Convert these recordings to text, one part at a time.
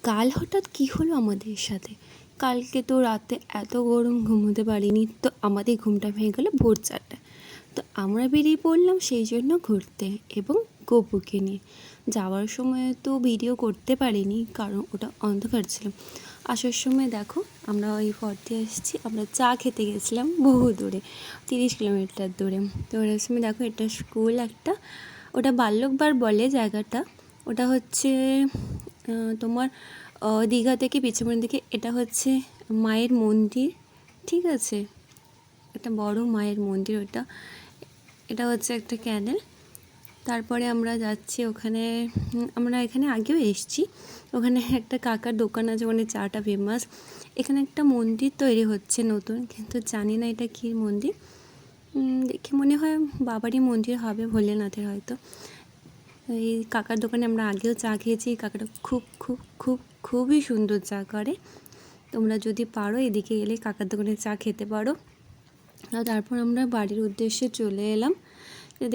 কাল হঠাৎ কী হলো আমাদের সাথে। কালকে তো রাতে এত গরম ঘুমোতে পারিনি, তো আমাদের ঘুমটা ভেঙে গেলো ভোর 4টায়। তো আমরা বেরিয়ে পড়লাম সেই জন্য ঘুরতে এবং গপুকে নিয়ে। যাওয়ার সময় তো ভিডিও করতে পারিনি কারণ ওটা অন্ধকার ছিল। আসার সময় দেখো আমরা ওই পথে এসেছি, আমরা চা খেতে গেছিলাম বহু দূরে, 30 কিলোমিটার দূরে। তো ওর সময় দেখো এটা স্কুল একটা, ওটা বাল্যকবার বলে জায়গাটা। ওটা হচ্ছে তোমার দীঘা থেকে পিছনের দিকে। এটা হচ্ছে মায়ের মন্দির, ঠিক আছে, একটা বড় মায়ের মন্দির ওটা। এটা হচ্ছে একটা ক্যানেল। তারপরে আমরা যাচ্ছি ওখানে, আমরা এখানে আগেও এসেছি। ওখানে একটা কাকার দোকান আছে, ওখানে চাটা ফেমাস। এখানে একটা মন্দির তৈরি হচ্ছে নতুন, কিন্তু জানি না এটা কী মন্দির। দেখে মনে হয় বাবারই মন্দির হবে, ভোলেনাথের হয়তো। এই কাকার দোকানে আমরা আগেও চা খেয়েছি। কাকাটা খুবই সুন্দর চা করে। তোমরা যদি পারো এদিকে এলে কাকার দোকানে চা খেতে পারো। আর তারপর আমরা বাড়ির উদ্দেশ্যে চলে এলাম।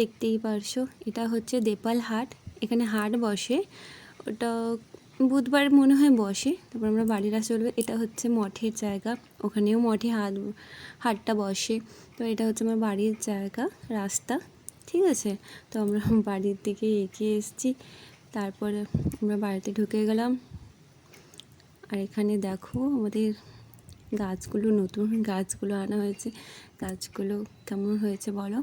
দেখতেই পারছো এটা হচ্ছে দেপাল হাট। এখানে হাট বসে, ওটা বুধবার মনে হয় বসে। তারপর আমরা বাড়ির আসে চলবে। এটা হচ্ছে মঠের জায়গা, ওখানেও মঠে হাটটা বসে। তো এটা হচ্ছে আমার বাড়ির জায়গা, রাস্তা, ঠিক আছে। তো আমরা বাড়ির দিকে এগিয়ে এসেছি। তারপরে আমরা বাড়িতে ঢুকে গেলাম। আর এখানে দেখো আমাদের গাছগুলো, নতুন গাছগুলো আনা হয়েছে। গাছগুলো কেমন হয়েছে বলো।